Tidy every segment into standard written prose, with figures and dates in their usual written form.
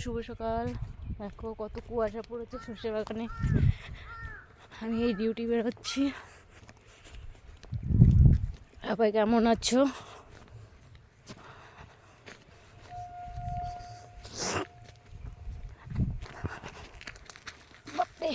শুভ সকাল। দেখো কত কুয়াশা পড়েছে সর্ষে বাগানে। আমি এই ডিউটি বেরোচ্ছি। সবাই কেমন আছো? বাপরে,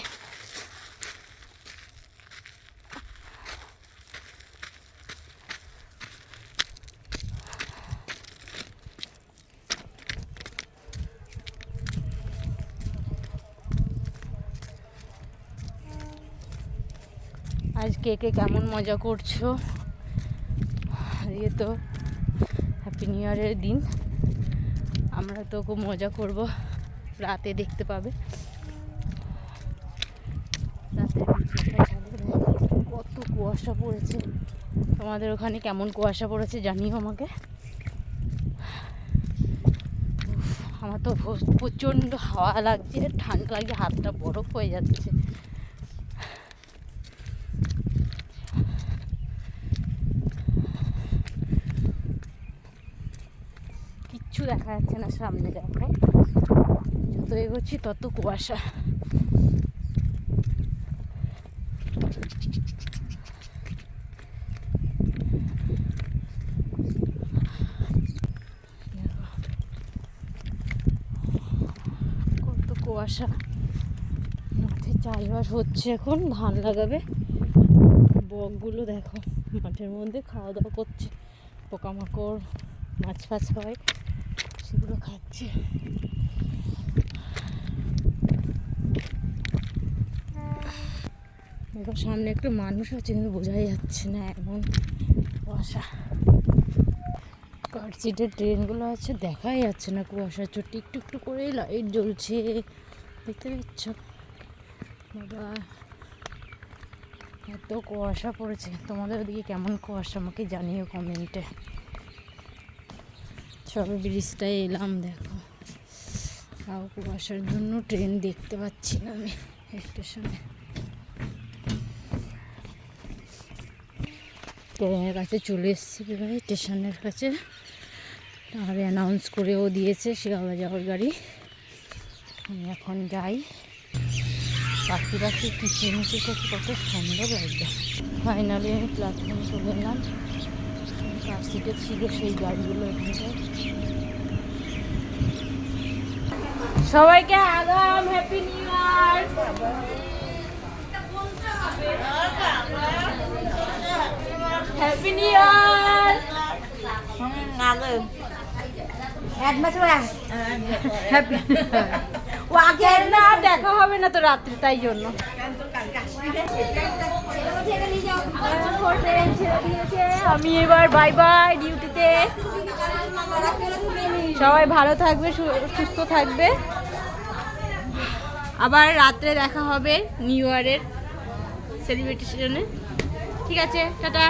আজ কে কে কেমন মজা করছো? আজকে তো হ্যাপি নিউ ইয়ারের দিন। আমরা তো খুব মজা করব, রাতে দেখতে পাবে। রাতে কত কুয়াশা পড়েছে। তোমাদের ওখানে কেমন কুয়াশা পড়েছে জানিও আমাকে। আমার তো প্রচণ্ড হাওয়া লাগছে, ঠান্ডা লাগছে, হাতটা বরফ হয়ে যাচ্ছে। কিচ্ছু দেখা যাচ্ছে না সামনে। দেখো যত এগোচ্ছি তত কুয়াশা। কত কুয়াশা। মাঠে চাষবাস হচ্ছে, এখন ধান লাগাবে। বকগুলো দেখো মাঠের মধ্যে খাওয়া দাওয়া করছে। পোকামাকড় মাছ ফাছ হয়, সেগুলো খাচ্ছে। দেখো সামনে একটা মানুষ আছে কিন্তু বোঝাই যাচ্ছে না, এমন কুয়াশা। কার্সিটের ট্রেনগুলো আছে, দেখাই যাচ্ছে না কুয়াশার চোটে। একটু একটু করে লাইট জ্বলছে, দেখতে পাচ্ছ? বাবা এত কুয়াশা পড়েছে। তোমাদের ওদিকে কেমন কুয়াশা আমাকে জানিও কমেন্টে। সবে ব্রিজটায় এলাম, দেখো তাও কুয়াশার জন্য ট্রেন দেখতে পাচ্ছি না আমি স্টেশনে। ট্রেনের কাছে চলে এসেছি, এবার স্টেশনের কাছে। আর অ্যানাউন্স করেও দিয়েছে শিয়ালদা যাওয়ার গাড়ি। আমি এখন যাই। পাখি পাখি কিচিরমিচির করতে কত সুন্দর লাগবে। ফাইনালি আমি প্ল্যাটফর্মে চলে এলাম। কার সিটে ছিল সেই গাড়িগুলো এখানটায়। সবাইকে আগাম happy new year. Happy new year. ও আগে না দেখা হবে না তো রাত্রে, তাই জন্য। আমি এবার বাই বাই ডিউটিতে। সবাই ভালো থাকবে, সুস্থ থাকবে। আবার রাত্রে দেখা হবে নিউ ইয়ারের সেলিব্রেশনে। ঠিক আছে, টাটা।